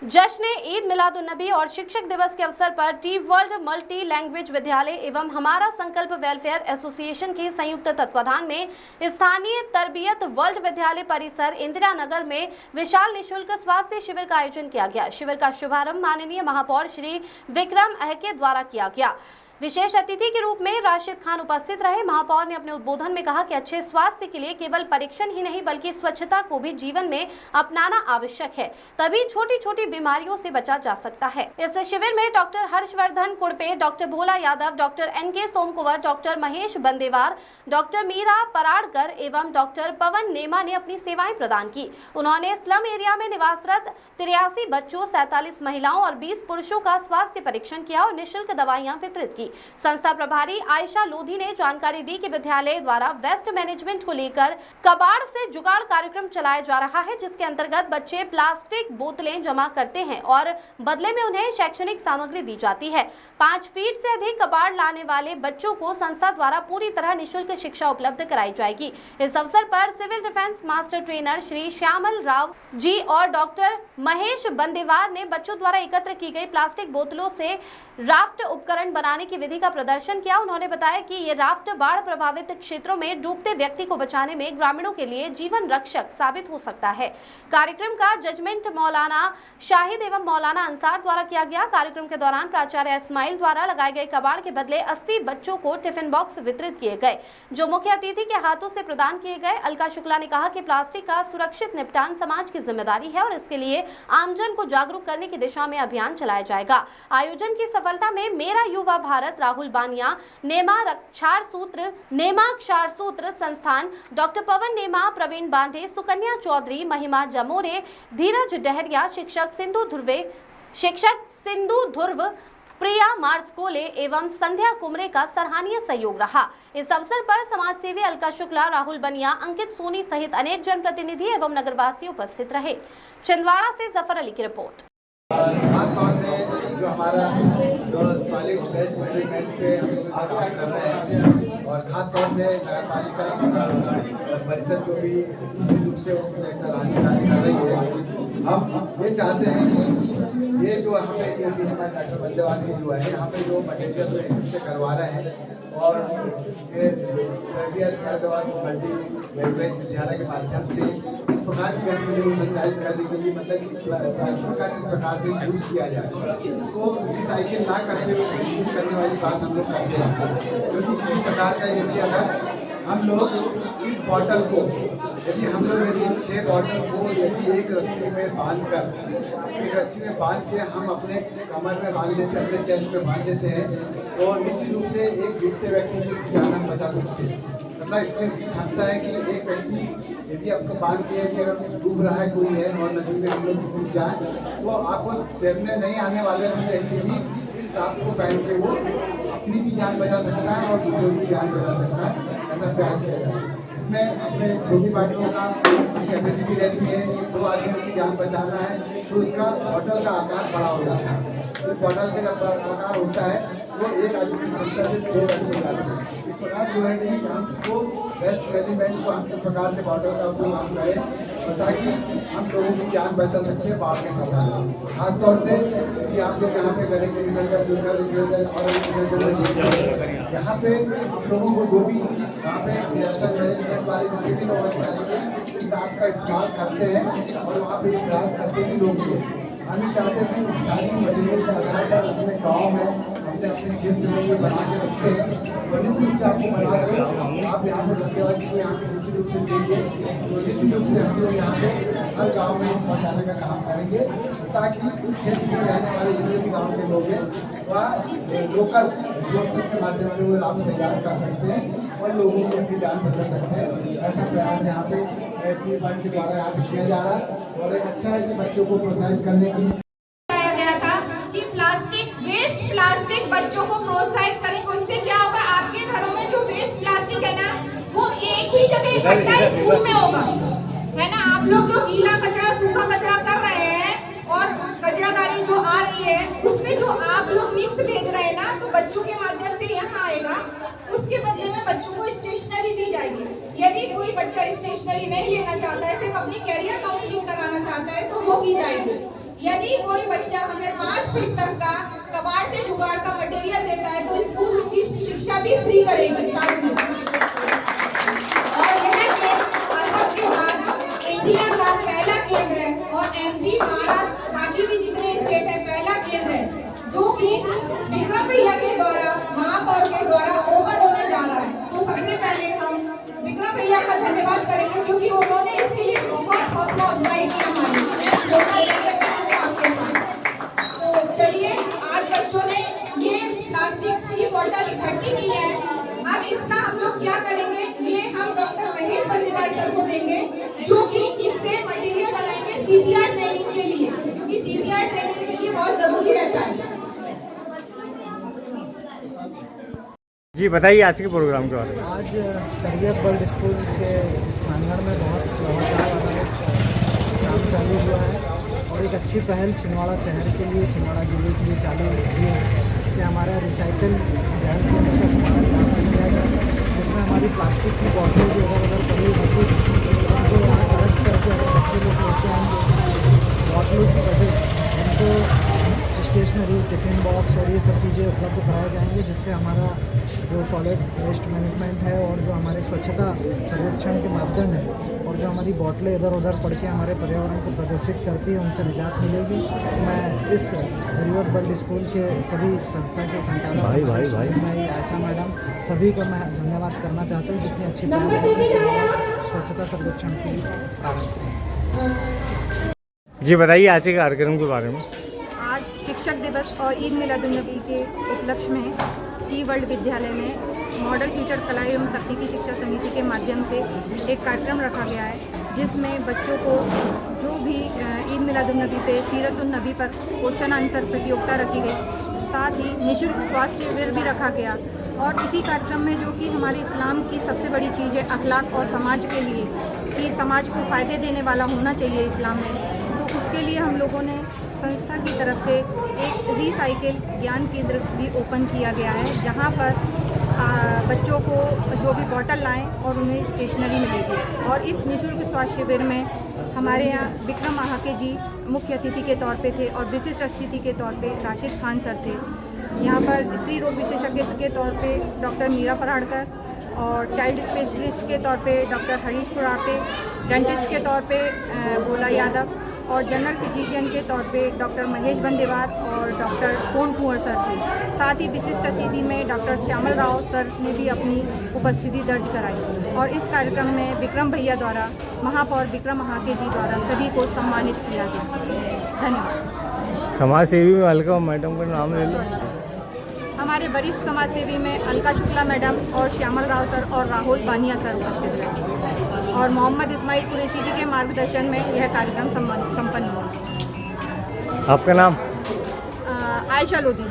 जश्न ईद मिलादुन्नबी और शिक्षक दिवस के अवसर पर टी वर्ल्ड मल्टी लैंग्वेज विद्यालय एवं हमारा संकल्प वेलफेयर एसोसिएशन के संयुक्त तत्वाधान में स्थानीय तरबियत वर्ल्ड विद्यालय परिसर इंदिरा नगर में विशाल निःशुल्क स्वास्थ्य शिविर का आयोजन किया गया। शिविर का शुभारंभ माननीय महापौर श्री विक्रम अहके द्वारा किया गया। विशेष अतिथि के रूप में राशिद खान उपस्थित रहे। महापौर ने अपने उद्बोधन में कहा कि अच्छे स्वास्थ्य के लिए केवल परीक्षण ही नहीं बल्कि स्वच्छता को भी जीवन में अपनाना आवश्यक है, तभी छोटी छोटी बीमारियों से बचा जा सकता है। इस शिविर में doctor Harshvardhan Kudpe, doctor Bhola Yadav, doctor NK Somkunwar, doctor Mahesh Bandewar, doctor Meera Paradkar एवं डॉक्टर पवन नेमा ने अपनी सेवाएं प्रदान की। उन्होंने स्लम एरिया में निवासरत 83 बच्चों, 47 महिलाओं और 20 पुरुषों का स्वास्थ्य परीक्षण किया और निःशुल्क दवाइयां वितरित की। संस्था प्रभारी आयशा लोधी ने जानकारी दी कि विद्यालय द्वारा वेस्ट मैनेजमेंट को लेकर कबाड़ से जुगाड़ कार्यक्रम चलाया जा रहा है, जिसके अंतर्गत बच्चे प्लास्टिक बोतलें जमा करते हैं और बदले में उन्हें शैक्षणिक सामग्री दी जाती है। 5 फीट से अधिक कबाड़ लाने वाले बच्चों को संस्था द्वारा पूरी तरह निःशुल्क शिक्षा उपलब्ध कराई जाएगी। इस अवसर पर civil defence master trainer Shri Shyamal Rao ji और डॉक्टर महेश बंदेवार ने बच्चों द्वारा एकत्र की गई प्लास्टिक बोतलों से राफ्ट उपकरण बनाने की विधि का प्रदर्शन किया। उन्होंने बताया कि ये राफ्ट बाढ़ प्रभावित क्षेत्रों में डूबते व्यक्ति को बचाने में ग्रामीणों के लिए जीवन रक्षक साबित हो सकता है। कार्यक्रम का जजमेंट मौलाना शाहिद एवं मौलाना अंसार द्वारा किया गया। कार्यक्रम के दौरान प्राचार्य इस्माइल द्वारा लगाए गए कबाड़ के बदले 80 बच्चों को टिफिन बॉक्स वितरित किए गए, जो मुख्य अतिथि के हाथों से प्रदान किए गए। अलका शुक्ला ने कहा कि प्लास्टिक का सुरक्षित निपटान समाज की जिम्मेदारी है और इसके लिए आमजन को जागरूक करने की दिशा में अभियान चलाया जाएगा। आयोजन की सफलता में मेरा युवा भारत, राहुल बानिया, नेमा क्षार सूत्र संस्थान, डॉक्टर पवन नेमा, प्रवीण बांधे, सुकन्या चौधरी, महिमा जमोरे, धीरज डहरिया, शिक्षक सिंधु ध्रुव, प्रिया मार्सकोले एवं संध्या कुमरे का सराहनीय सहयोग रहा। इस अवसर पर समाज सेवी अलका शुक्ला, राहुल बनिया, अंकित सोनी सहित अनेक जनप्रतिनिधि एवं नगरवासी उपस्थित रहे। छिंदवाड़ा से जफर अली की रिपोर्ट। खास तौर से जो हमारा सॉलिड वेस्ट मैनेजमेंट पे हम काम कर रहे हैं और खास तौर से नगर पालिका परिषद जो भी रूप से सराहनीय कार्य कर रही है। हम ये चाहते हैं कि ये जो यहाँ पे हमारे डॉक्टर बंदेवार जी जो है यहाँ पे जो मटेरियल से करवा रहे हैं और ये तरबियत मल्टी लैंग्वेज विद्यालय के माध्यम से इस प्रकार की गतिविधियों को संचालित करने के लिए मतलब प्लास्टिक का किस प्रकार से यूज़ किया जाए, उसको रिसाइकिल ना करते हुए यूज़ करने वाली बात हम लोग करते हैं। क्योंकि किसी प्रकार का यदि अगर हम लोग इस बॉटल को यदि 6 बॉटल को यदि एक रस्सी में बांध के हम अपने कमर में बांध देते हैं, अपने चेस्ट में बांध देते हैं, तो निश्चित रूप से एक गिरते व्यक्ति की जान हम बचा सकते हैं। मतलब इतनी इसकी क्षमता है कि एक व्यक्ति यदि आपको बांध के यदि अगर डूब रहा है कोई है और नदी में हम लोग डूब जाए तो आपको तैरने नहीं आने वाले व्यक्ति भी इस राफ्ट को पहन के वो अपनी भी जान बचा सकता है और दूसरों की जान बचा सकता है। ऐसा प्रयास किया जाए। इसमें छोटी पार्टियों का कैपेसिटी रहती है, 2 आदमियों की जान बचाना है तो उसका बॉटल का आकार बड़ा हो जाता है। इस बॉटल का जब आकार होता है वो एक आदमी की क्षमता से 2 आदमी जाते हैं। इस प्रकार जो है कि हम उसको वेस्ट मैनेजमेंट को हम किस प्रकार से बॉटल का उपयोग हम करें ताकि हम लोगों की जान बचा सकते हैं बाढ़ के समय। खासतौर से कि आप लोग यहाँ पे गणेश विसर्जन, दुर्गा विसर्जन और विसर्जन में देखते हैं, यहाँ पे हम लोगों को जो भी यहाँ पे डिजास्टर मैनेजमेंट वाले जितने भी लोग स्टाफ का इस्तेमाल करते हैं और वहाँ पे प्रयास करते भी लोग हैं। हम चाहते हैं कि स्थानीय मटेरियल का आधार पर अपने गाँव में अपने क्षेत्र में ये बना के रखते हैं और निश्चित रूप से आपको बना के आप यहाँ पर धन्यवाद को यहाँ पे निश्चित रूप से देंगे तो निश्चित रूप से हम लोग यहाँ पे हर गाँव में पहुँचाने का काम करेंगे ताकि उस क्षेत्र में रहने वाले जितने भी गाँव के लोग हैं वह लोकल रिसोर्सेज के माध्यम से वो लाभ तैयार कर सकते हैं और लोगों को अपनी जान बचा सकते हैं। ऐसा प्रयास यहाँ पे के द्वारा यहाँ पे किया जा रहा है और एक अच्छा है कि बच्चों को प्रोत्साहित करने की गया था कि प्लास्टिक बच्चों को प्रोत्साहित करेंगे। उससे क्या होगा, आपके घरों में जो वेस्ट प्लास्टिक है ना वो एक ही जगह इकट्ठा स्कूल में होगा, है ना। आप लोग जो गीला कचरा सूखा कचरा कर रहे हैं और कचरा गाड़ी जो आ रही है उसमें जो आप लोग मिक्स भेज रहे हैं ना, तो बच्चों के माध्यम से यहाँ आएगा। उसके बदले में बच्चों को स्टेशनरी दी जाएगी। यदि कोई बच्चा स्टेशनरी नहीं लेना चाहता है, सिर्फ अपनी कैरियर काउंसलिंग कराना चाहता है तो वो की जाएगी। यदि कोई बच्चा हमें 5 फीट तक का कबाड़ से जुगाड़ का मटेरियल देता है तो स्कूल उसकी शिक्षा भी फ्री करेगी साथ में। और यह केंद्र असम के बाद इंडिया का पहला केंद्र है और एमपी, महाराष्ट्र, बाकी भी जितने स्टेट है पहला केंद्र है जो कि विक्रम भैया के द्वारा, महापौर के द्वारा ओपन होने जा रहा है। तो सबसे पहले हम विक्रम भैया का धन्यवाद करेंगे क्योंकि उन्होंने इसके लिए बहुत हौसला अफजाई की हमारी। तो चलिए, आज बच्चों ने ये प्लास्टिक की बोतल इकट्ठी की है। अब इसका हम लोग क्या करेंगे, ये हम डॉक्टर महेश बंदेवाड़ सर को देंगे जो कि इससे मटेरियल बनाएंगे सीपीआर ट्रेनिंग के लिए, क्योंकि सीपीआर ट्रेनिंग के लिए बहुत जरूरी रहता है। जी बताइए आज के प्रोग्राम के बारे में। आज तरबियत वर्ल्ड स्कूल के इस प्रांगण में बहुत नवाचार वाला एक काम चालू हुआ है और एक अच्छी पहल छिंदवाड़ा शहर के लिए, छिंदवाड़ा जिले के लिए चालू हुई है कि हमारा रिसाइकल ध्यान केंद्र का समाधान यहाँ पर किया जाए, जिसमें हमारी प्लास्टिक की बॉटलें जो इधर उधर पड़ी होती उनको यहाँ कलेक्ट करके अगर बच्चे लोग लेते आएंगे बॉटलों की बजाय उनको स्टेशनरी, टिफिन बॉक्स और ये सब चीज़ें उपलब्ध कराए जाएंगे, जिससे हमारा जो सॉलिड वेस्ट मैनेजमेंट है और जो हमारे स्वच्छता सर्वेक्षण के मापदंड है और जो हमारी बोतलें इधर उधर पड़ के हमारे पर्यावरण को प्रदूषित करती है उनसे निजात मिलेगी। मैं इस तरबियत वर्ल्ड स्कूल के सभी संस्था के संचालक मैं आयशा मैडम सभी को मैं धन्यवाद करना चाहता हूँ जितनी अच्छी स्वच्छता सर्वेक्षण की प्रारंभ। जी बताइए आज के कार्यक्रम के बारे में। आज शिक्षक दिवस और ईद मिलादुन्नबी के उपलक्ष्य में टी वर्ल्ड विद्यालय में मॉडल फ्यूचर कला एवं तकनीकी शिक्षा समिति के माध्यम से एक कार्यक्रम रखा गया है जिसमें बच्चों को जो भी ईद मिलादुन्नबी पे सीरतुन्नबी पर क्वेश्चन आंसर प्रतियोगिता रखी गई, साथ ही निःशुल्क स्वास्थ्य शिविर भी रखा गया। और इसी कार्यक्रम में जो कि हमारे इस्लाम की सबसे बड़ी चीज़ है अखलाक और समाज के लिए कि समाज को फ़ायदे देने वाला होना चाहिए इस्लाम में, तो उसके लिए हम लोगों ने संस्था की तरफ से एक रिसाइकिल ज्ञान केंद्र भी ओपन किया गया है जहां पर बच्चों को जो भी बॉटल लाएं और उन्हें स्टेशनरी मिलेगी। और इस निःशुल्क स्वास्थ्य शिविर में हमारे यहाँ विक्रम महाके जी मुख्य अतिथि के तौर पे थे और विशिष्ट अतिथि के तौर पे राशिद खान सर थे। यहाँ पर स्त्री रोग विशेषज्ञ के तौर पे डॉक्टर मीरा पराड़कर और चाइल्ड स्पेशलिस्ट के तौर पे डॉक्टर हरीश कुराटे, डेंटिस्ट के तौर पे भोला यादव और जनरल फिजिशियन के तौर पे डॉक्टर महेश बंदेवाड़ और डॉक्टर सोन कुंवर सर थे। साथ ही विशिष्ट अतिथि में डॉक्टर श्यामल राव सर ने भी अपनी उपस्थिति दर्ज कराई। और इस कार्यक्रम में विक्रम भैया द्वारा, महापौर विक्रम महाके जी द्वारा सभी को सम्मानित किया गया। धन्यवाद। समाज सेवी में अलका मैडम का नाम ले लो। हमारे वरिष्ठ समाज सेवी में अलका शुक्ला मैडम और श्यामल राव सर और राहुल बानिया सर उपस्थित रहे और मोहम्मद इस्माइल कुरैशी जी के मार्गदर्शन में यह कार्यक्रम संपन्न हुआ। आपका नाम? आयशा लोधी।